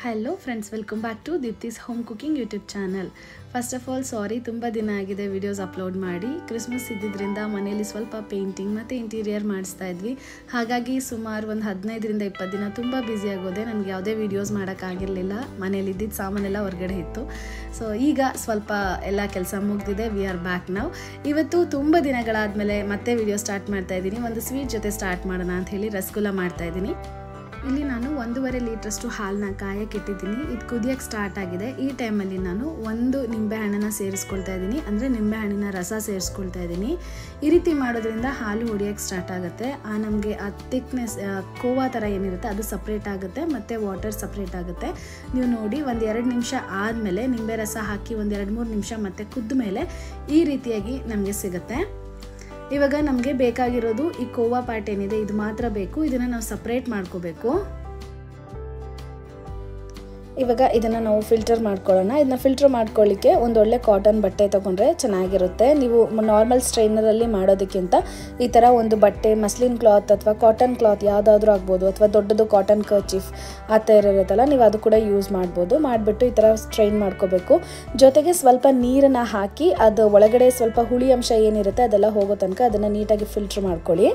Hello friends, welcome back to Deepti's home cooking YouTube channel. First of all sorry, ತುಂಬ ದಿನ ಆಗಿದೆ videos upload ಮಾಡಿ. Christmas ಇದ್ದಿದ್ದರಿಂದ ಮನೆಯಲ್ಲಿ ಸ್ವಲ್ಪ ಪೇಂಟಿಂಗ್ ಮತ್ತು ಇಂಟೀರಿಯರ್ ಮಾಡಿಸ್ತಾ ಇದ್ವಿ. ಹಾಗಾಗಿ ಸುಮಾರು ಒಂದು 15ರಿಂದ 20 ದಿನ ತುಂಬ ಬ್ಯುಸಿ ಆಗೋದೆ. ನನಗೆ ಯಾವುದೇ ವೀಡಿಯೋಸ್ ಮಾಡೋಕ್ಕಾಗಿರಲಿಲ್ಲ. ಮನೇಲಿ ಇದ್ದಿದ್ದು ಸಾಮಾನೆಲ್ಲ ಹೊರಗಡೆ ಇತ್ತು. ಸೊ ಈಗ ಸ್ವಲ್ಪ ಎಲ್ಲ ಕೆಲಸ ಮುಗಿದಿದೆ. We are back now. ಇವತ್ತು ತುಂಬ ದಿನಗಳಾದಮೇಲೆ ಮತ್ತೆ ವಿಡಿಯೋ ಸ್ಟಾರ್ಟ್ ಮಾಡ್ತಾ ಇದ್ದೀನಿ. ಒಂದು ಸ್ವೀಟ್ ಜೊತೆ ಸ್ಟಾರ್ಟ್ ಮಾಡೋಣ ಅಂತ ಹೇಳಿ ರಸಗುಲ್ಲ ಮಾಡ್ತಾ ಇದ್ದೀನಿ. ಇಲ್ಲಿ ನಾನು 1.5 ಲೀಟ್ರಷ್ಟು ಹಾಲನ್ನ ಕಾಯಕ್ಕೆ ಇಟ್ಟಿದ್ದೀನಿ. ಇದು ಕುದಿಯೋಕ್ಕೆ ಸ್ಟಾರ್ಟ್ ಆಗಿದೆ. ಈ ಟೈಮಲ್ಲಿ ನಾನು ಒಂದು ನಿಂಬೆಹಣ್ಣನ್ನು ಸೇರಿಸ್ಕೊಳ್ತಾ ಇದ್ದೀನಿ, ಅಂದರೆ ನಿಂಬೆಹಣ್ಣಿನ ರಸ ಸೇರಿಸ್ಕೊಳ್ತಾ ಇದ್ದೀನಿ. ಈ ರೀತಿ ಮಾಡೋದ್ರಿಂದ ಹಾಲು ಹೊಡಿಯೋಕ್ಕೆ ಸ್ಟಾರ್ಟ್ ಆಗುತ್ತೆ. ನಮಗೆ ಆ ಥಿಕ್ನೆಸ್ ಕೋವಾ ಥರ ಏನಿರುತ್ತೆ ಅದು ಸಪ್ರೇಟ್ ಆಗುತ್ತೆ ಮತ್ತು ವಾಟರ್ ಸಪ್ರೇಟ್ ಆಗುತ್ತೆ. ನೀವು ನೋಡಿ, ಒಂದು 2 ನಿಮಿಷ ಆದಮೇಲೆ ನಿಂಬೆ ರಸ ಹಾಕಿ ಒಂದು 2-3 ನಿಮಿಷ ಮತ್ತೆ ಕುದ್ದ ಮೇಲೆ ಈ ರೀತಿಯಾಗಿ ನಮಗೆ ಸಿಗುತ್ತೆ. ಇವಾಗ ನಮಗೆ ಬೇಕಾಗಿರೋದು ಈ ಕೋವಾ ಪಾರ್ಟ್ ಏನಿದೆ, ಇದು ಮಾತ್ರ ಬೇಕು. ಇದನ್ನು ನಾವು ಸಪ್ರೇಟ್ ಮಾಡ್ಕೋಬೇಕು. ಇವಾಗ ಇದನ್ನು ನಾವು ಫಿಲ್ಟರ್ ಮಾಡ್ಕೊಳ್ಳೋಣ. ಇದನ್ನ ಫಿಲ್ಟರ್ ಮಾಡ್ಕೊಳ್ಳಿಕ್ಕೆ ಒಂದು ಒಳ್ಳೆ ಕಾಟನ್ ಬಟ್ಟೆ ತೊಗೊಂಡ್ರೆ ಚೆನ್ನಾಗಿರುತ್ತೆ. ನೀವು ನಾರ್ಮಲ್ ಸ್ಟ್ರೈನರಲ್ಲಿ ಮಾಡೋದಕ್ಕಿಂತ ಈ ಥರ ಒಂದು ಬಟ್ಟೆ, ಮಸ್ಲಿನ್ ಕ್ಲಾತ್ ಅಥವಾ ಕಾಟನ್ ಕ್ಲಾತ್ ಯಾವುದಾದ್ರೂ ಆಗ್ಬೋದು, ಅಥವಾ ದೊಡ್ಡದು ಕಾಟನ್ ಕರ್ಚೀಫ್ ಆ ಥರ ಇರುತ್ತಲ್ಲ, ನೀವು ಅದು ಕೂಡ ಯೂಸ್ ಮಾಡ್ಬೋದು. ಮಾಡಿಬಿಟ್ಟು ಈ ಥರ ಸ್ಟ್ರೈನ್ ಮಾಡ್ಕೋಬೇಕು. ಜೊತೆಗೆ ಸ್ವಲ್ಪ ನೀರನ್ನು ಹಾಕಿ ಅದು ಒಳಗಡೆ ಸ್ವಲ್ಪ ಹುಳಿ ಅಂಶ ಏನಿರುತ್ತೆ ಅದೆಲ್ಲ ಹೋಗೋ ತನಕ ಅದನ್ನು ನೀಟಾಗಿ ಫಿಲ್ಟರ್ ಮಾಡ್ಕೊಳ್ಳಿ.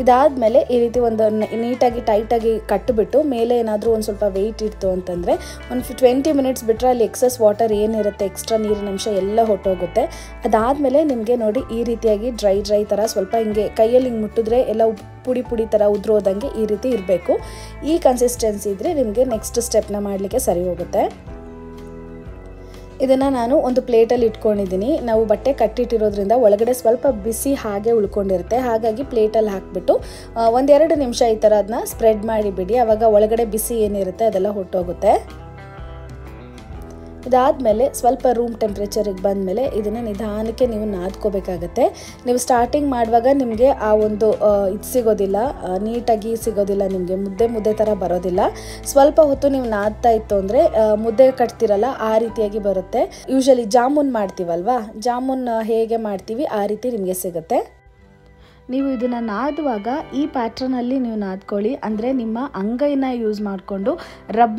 ಇದಾದಮೇಲೆ ಈ ರೀತಿ ಒಂದು ನೀಟಾಗಿ ಟೈಟಾಗಿ ಕಟ್ಟಿಬಿಟ್ಟು ಮೇಲೆ ಏನಾದರೂ ಒಂದು ಸ್ವಲ್ಪ ವೆಯ್ಟ್ ಇತ್ತು ಅಂತಂದರೆ ಒಂದು 20 ಮಿನಿಟ್ಸ್ ಬಿಟ್ಟರೆ ಅಲ್ಲಿ ಎಕ್ಸಸ್ ವಾಟರ್ ಏನಿರುತ್ತೆ, ಎಕ್ಸ್ಟ್ರಾ ನೀರಿನ ಅಂಶ ಎಲ್ಲ ಹೊಟ್ಟೋಗುತ್ತೆ. ಅದಾದಮೇಲೆ ನಿಮಗೆ ನೋಡಿ ಈ ರೀತಿಯಾಗಿ ಡ್ರೈ ಥರ ಸ್ವಲ್ಪ ಹಿಂಗೆ ಕೈಯಲ್ಲಿ ಹಿಂಗೆ ಮುಟ್ಟಿದ್ರೆ ಎಲ್ಲ ಪುಡಿ ಥರ ಉದುರೋದಂಗೆ ಈ ರೀತಿ ಇರಬೇಕು. ಈ ಕನ್ಸಿಸ್ಟೆನ್ಸಿ ಇದ್ದರೆ ನಿಮಗೆ ನೆಕ್ಸ್ಟ್ ಸ್ಟೆಪ್ನ ಮಾಡಲಿಕ್ಕೆ ಸರಿ ಹೋಗುತ್ತೆ. ಇದನ್ನು ನಾನು ಒಂದು ಪ್ಲೇಟಲ್ಲಿ ಇಟ್ಕೊಂಡಿದ್ದೀನಿ. ನಾವು ಬಟ್ಟೆ ಕಟ್ಟಿಟ್ಟಿರೋದ್ರಿಂದ ಒಳಗಡೆ ಸ್ವಲ್ಪ ಬಿಸಿ ಹಾಗೆ ಉಳ್ಕೊಂಡಿರುತ್ತೆ. ಹಾಗಾಗಿ ಪ್ಲೇಟಲ್ಲಿ ಹಾಕಿಬಿಟ್ಟು 1-2 ನಿಮಿಷ ಈ ಥರ ಅದನ್ನ ಸ್ಪ್ರೆಡ್ ಮಾಡಿಬಿಡಿ. ಆವಾಗ ಒಳಗಡೆ ಬಿಸಿ ಏನಿರುತ್ತೆ ಅದೆಲ್ಲ ಹೊಟ್ಟೋಗುತ್ತೆ. ಇದಾದಮೇಲೆ ಸ್ವಲ್ಪ ರೂಮ್ ಟೆಂಪ್ರೇಚರಿಗೆ ಬಂದಮೇಲೆ ಇದನ್ನು ನಿಧಾನಕ್ಕೆ ನೀವು ನಾದ್ಕೋಬೇಕಾಗತ್ತೆ. ನೀವು ಸ್ಟಾರ್ಟಿಂಗ್ ಮಾಡುವಾಗ ನಿಮಗೆ ಆ ಒಂದು ಇದು ಸಿಗೋದಿಲ್ಲ, ನೀಟಾಗಿ ಸಿಗೋದಿಲ್ಲ, ನಿಮಗೆ ಮುದ್ದೆ ಥರ ಬರೋದಿಲ್ಲ. ಸ್ವಲ್ಪ ಹೊತ್ತು ನೀವು ನಾದ್ತಾ ಇತ್ತು ಅಂದರೆ ಮುದ್ದೆ ಕಟ್ತಿರಲ್ಲ ಆ ರೀತಿಯಾಗಿ ಬರುತ್ತೆ. ಯೂಶಲಿ ಜಾಮೂನ್ ಮಾಡ್ತೀವಲ್ವಾ, ಜಾಮೂನ್ ಹೇಗೆ ಮಾಡ್ತೀವಿ ಆ ರೀತಿ ನಿಮಗೆ ಸಿಗುತ್ತೆ. ನೀವು ಇದನ್ನು ನಾದುವಾಗ ಈ ಪ್ಯಾಟ್ರನಲ್ಲಿ ನೀವು ನಾದ್ಕೊಳ್ಳಿ, ಅಂದರೆ ನಿಮ್ಮ ಅಂಗೈನ ಯೂಸ್ ಮಾಡಿಕೊಂಡು ರಬ್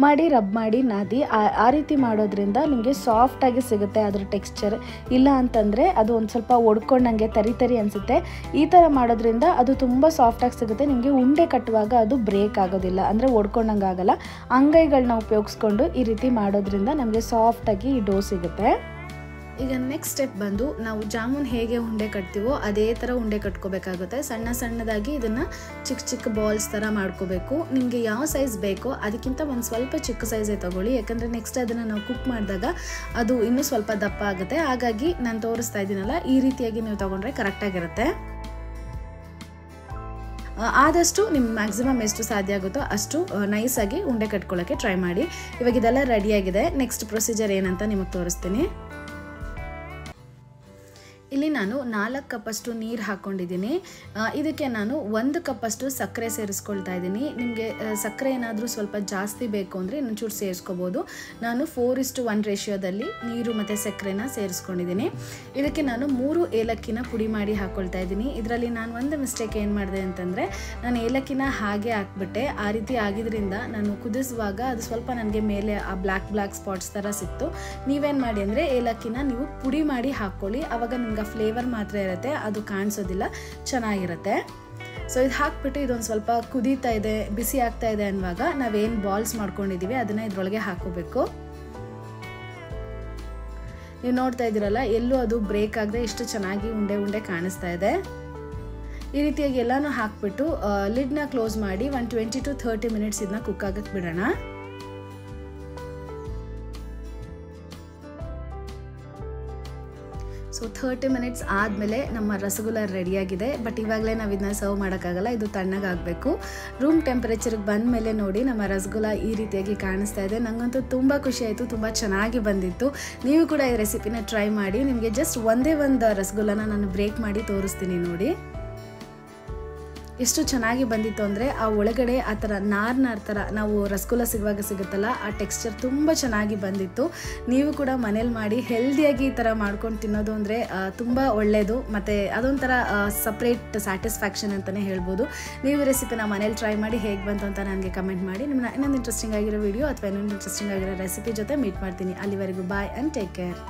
ಮಾಡಿ ನಾದಿ ಆ ರೀತಿ ಮಾಡೋದ್ರಿಂದ ನಿಮಗೆ ಸಾಫ್ಟಾಗಿ ಸಿಗುತ್ತೆ ಅದರ ಟೆಕ್ಸ್ಚರ್. ಇಲ್ಲ ಅಂತಂದರೆ ಅದು ಒಂದು ಸ್ವಲ್ಪ ಒಡ್ಕೊಂಡಂಗೆ ತರಿ ಅನಿಸುತ್ತೆ. ಈ ಥರ ಮಾಡೋದ್ರಿಂದ ಅದು ತುಂಬ ಸಾಫ್ಟಾಗಿ ಸಿಗುತ್ತೆ. ನಿಮಗೆ ಉಂಡೆ ಕಟ್ಟುವಾಗ ಅದು ಬ್ರೇಕ್ ಆಗೋದಿಲ್ಲ, ಅಂದರೆ ಒಡ್ಕೊಂಡಂಗೆ ಆಗಲ್ಲ. ಅಂಗೈಗಳನ್ನ ಉಪಯೋಗಿಸ್ಕೊಂಡು ಈ ರೀತಿ ಮಾಡೋದ್ರಿಂದ ನಮಗೆ ಸಾಫ್ಟಾಗಿ ಈ ಡೋ ಸಿಗುತ್ತೆ. ಈಗ ನೆಕ್ಸ್ಟ್ ಸ್ಟೆಪ್ ಬಂದು ನಾವು ಜಾಮೂನ್ ಹೇಗೆ ಉಂಡೆ ಕಟ್ತೀವೋ ಅದೇ ಥರ ಉಂಡೆ ಕಟ್ಕೋಬೇಕಾಗುತ್ತೆ. ಸಣ್ಣದಾಗಿ ಇದನ್ನು ಚಿಕ್ಕ ಬಾಲ್ಸ್ ಥರ ಮಾಡ್ಕೋಬೇಕು. ನಿಮಗೆ ಯಾವ ಸೈಜ್ ಬೇಕೋ ಅದಕ್ಕಿಂತ ಒಂದು ಸ್ವಲ್ಪ ಚಿಕ್ಕ ಸೈಜೇ ತೊಗೊಳ್ಳಿ, ಯಾಕಂದರೆ ನೆಕ್ಸ್ಟ್ ಅದನ್ನು ನಾವು ಕುಕ್ ಮಾಡಿದಾಗ ಅದು ಇನ್ನೂ ಸ್ವಲ್ಪ ದಪ್ಪ ಆಗುತ್ತೆ. ಹಾಗಾಗಿ ನಾನು ತೋರಿಸ್ತಾ ಇದ್ದೀನಲ್ಲ, ಈ ರೀತಿಯಾಗಿ ನೀವು ತೊಗೊಂಡ್ರೆ ಕರೆಕ್ಟಾಗಿರುತ್ತೆ. ಆದಷ್ಟು ನಿಮ್ಮ ಮ್ಯಾಕ್ಸಿಮಮ್ ಎಷ್ಟು ಸಾಧ್ಯ ಆಗುತ್ತೋ ಅಷ್ಟು ನೈಸಾಗಿ ಉಂಡೆ ಕಟ್ಕೊಳ್ಳೋಕ್ಕೆ ಟ್ರೈ ಮಾಡಿ. ಇವಾಗ ಇದೆಲ್ಲ ರೆಡಿಯಾಗಿದೆ. ನೆಕ್ಸ್ಟ್ ಪ್ರೊಸೀಜರ್ ಏನಂತ ನಿಮಗೆ ತೋರಿಸ್ತೀನಿ. ಇಲ್ಲಿ ನಾನು 4 ಕಪ್ಪಷ್ಟು ನೀರು ಹಾಕ್ಕೊಂಡಿದ್ದೀನಿ. ಇದಕ್ಕೆ ನಾನು 1 ಕಪ್ಪಷ್ಟು ಸಕ್ಕರೆ ಸೇರಿಸ್ಕೊಳ್ತಾ ಇದ್ದೀನಿ. ನಿಮಗೆ ಸಕ್ಕರೆ ಏನಾದರೂ ಸ್ವಲ್ಪ ಜಾಸ್ತಿ ಬೇಕು ಅಂದರೆ ಇನ್ನೊಂಚೂರು ಸೇರಿಸ್ಕೋಬೋದು. ನಾನು 4:1 ರೇಷಿಯೋದಲ್ಲಿ ನೀರು ಮತ್ತು ಸಕ್ಕರೆನ ಸೇರಿಸ್ಕೊಂಡಿದ್ದೀನಿ. ಇದಕ್ಕೆ ನಾನು 3 ಏಲಕ್ಕಿನ ಪುಡಿ ಮಾಡಿ ಹಾಕ್ಕೊಳ್ತಾ ಇದ್ದೀನಿ. ಇದರಲ್ಲಿ ನಾನು ಒಂದು ಮಿಸ್ಟೇಕ್ ಏನು ಮಾಡಿದೆ ಅಂತಂದರೆ, ನಾನು ಏಲಕ್ಕಿನ ಹಾಗೆ ಹಾಕ್ಬಿಟ್ಟೆ. ಆ ರೀತಿ ಆಗಿದ್ದರಿಂದ ನಾನು ಕುದಿಸುವಾಗ ಅದು ಸ್ವಲ್ಪ ನನಗೆ ಮೇಲೆ ಆ ಬ್ಲ್ಯಾಕ್ ಸ್ಪಾಟ್ಸ್ ಥರ ಸಿಕ್ತು. ನೀವೇನು ಮಾಡಿ ಅಂದರೆ ಏಲಕ್ಕಿನ ನೀವು ಪುಡಿ ಮಾಡಿ ಹಾಕ್ಕೊಳ್ಳಿ. ಆವಾಗ ನಿಮ್ಗೆ ಫ್ಲೇವರ್ ಮಾತ್ರ ಇರುತ್ತೆ, ಅದು ಕಾಣಿಸೋದಿಲ್ಲ, ಚೆನ್ನಾಗಿರುತ್ತೆ. ಸೊ ಇದು ಹಾಕ್ಬಿಟ್ಟು ಇದೊಂದು ಸ್ವಲ್ಪ ಕುದೀತಾ ಇದೆ, ಬಿಸಿ ಆಗ್ತಾ ಇದೆ ಅನ್ನುವಾಗ ನಾವೇನು ಬಾಲ್ಸ್ ಮಾಡ್ಕೊಂಡಿದ್ದೀವಿ ಅದನ್ನು ಇದರೊಳಗೆ ಹಾಕೋಬೇಕು. ನೀವು ನೋಡ್ತಾ ಇದ್ದೀರಲ್ಲ, ಎಲ್ಲೂ ಅದು ಬ್ರೇಕ್ ಆಗದೆ ಇಷ್ಟು ಚೆನ್ನಾಗಿ ಉಂಡೆ ಕಾಣಿಸ್ತಾ ಇದೆ. ಈ ರೀತಿಯಾಗಿ ಎಲ್ಲನೂ ಹಾಕ್ಬಿಟ್ಟು ಲಿಡ್ನ ಕ್ಲೋಸ್ ಮಾಡಿ ಒಂದು 20 to 30 ಮಿನಿಟ್ಸ್ ಇದನ್ನ ಕುಕ್ ಆಗಕ್ಕೆ ಬಿಡೋಣ. ಸೊ 30 ಮಿನಿಟ್ಸ್ ಆದಮೇಲೆ ನಮ್ಮ ರಸಗುಲ್ಲ ರೆಡಿಯಾಗಿದೆ. ಬಟ್ ಇವಾಗಲೇ ನಾವು ಇದನ್ನ ಸರ್ವ್ ಮಾಡೋಕ್ಕಾಗಲ್ಲ, ಇದು ತಣ್ಣಗಾಗಬೇಕು. ರೂಮ್ ಟೆಂಪರೇಚರ್ಗೆ ಬಂದ ಮೇಲೆ ನೋಡಿ ನಮ್ಮ ರಸಗುಲ್ಲ ಈ ರೀತಿಯಾಗಿ ಕಾಣಿಸ್ತಾ ಇದೆ. ನನಗಂತೂ ತುಂಬ ಖುಷಿ ಆಯಿತು, ತುಂಬ ಚೆನ್ನಾಗಿ ಬಂದಿತ್ತು. ನೀವು ಕೂಡ ಈ ರೆಸಿಪಿನ ಟ್ರೈ ಮಾಡಿ. ನಿಮಗೆ ಜಸ್ಟ್ ಒಂದೇ ಒಂದು ರಸಗುಲ್ಲನ ನಾನು ಬ್ರೇಕ್ ಮಾಡಿ ತೋರಿಸ್ತೀನಿ ನೋಡಿ. ಎಷ್ಟು ಚೆನ್ನಾಗಿ ಬಂದಿತ್ತು ಅಂದರೆ ಆ ಒಳಗಡೆ ಆ ಥರ ನಾರ್ ಥರ ನಾವು ರಸಗುಲ್ಲ ಸಿಗುವಾಗ ಸಿಗುತ್ತಲ್ಲ ಆ ಟೆಕ್ಸ್ಚರ್ ತುಂಬ ಚೆನ್ನಾಗಿ ಬಂದಿತ್ತು. ನೀವು ಕೂಡ ಮನೇಲಿ ಮಾಡಿ ಹೆಲ್ದಿಯಾಗಿ ಈ ಥರ ಮಾಡ್ಕೊಂಡು ತಿನ್ನೋದು ಅಂದರೆ ತುಂಬ ಒಳ್ಳೆಯದು, ಮತ್ತು ಅದೊಂಥರ ಸಪ್ರೇಟ್ ಸ್ಯಾಟಿಸ್ಫ್ಯಾಕ್ಷನ್ ಅಂತಲೇ ಹೇಳ್ಬೋದು. ನೀವು ರೆಸಿಪಿನ ಮನೇಲಿ ಟ್ರೈ ಮಾಡಿ ಹೇಗೆ ಬಂತು ಅಂತ ನನಗೆ ಕಮೆಂಟ್ ಮಾಡಿ. ನಿಮ್ಮನ್ನ ಇನ್ನೊಂದು ಇಂಟ್ರೆಸ್ಟಿಂಗ್ ಆಗಿರೋ ವಿಡಿಯೋ ಅಥವಾ ಇನ್ನೊಂದು ಇಂಟ್ರೆಸ್ಟಿಂಗ್ ಆಗಿರೋ ರೆಸಿಪಿ ಜೊತೆ ಮೀಟ್ ಮಾಡ್ತೀನಿ. ಅಲ್ಲಿವರೆಗೂ ಬಾಯ್ ಆ್ಯಂಡ್ ಟೇಕ್ ಕೇರ್.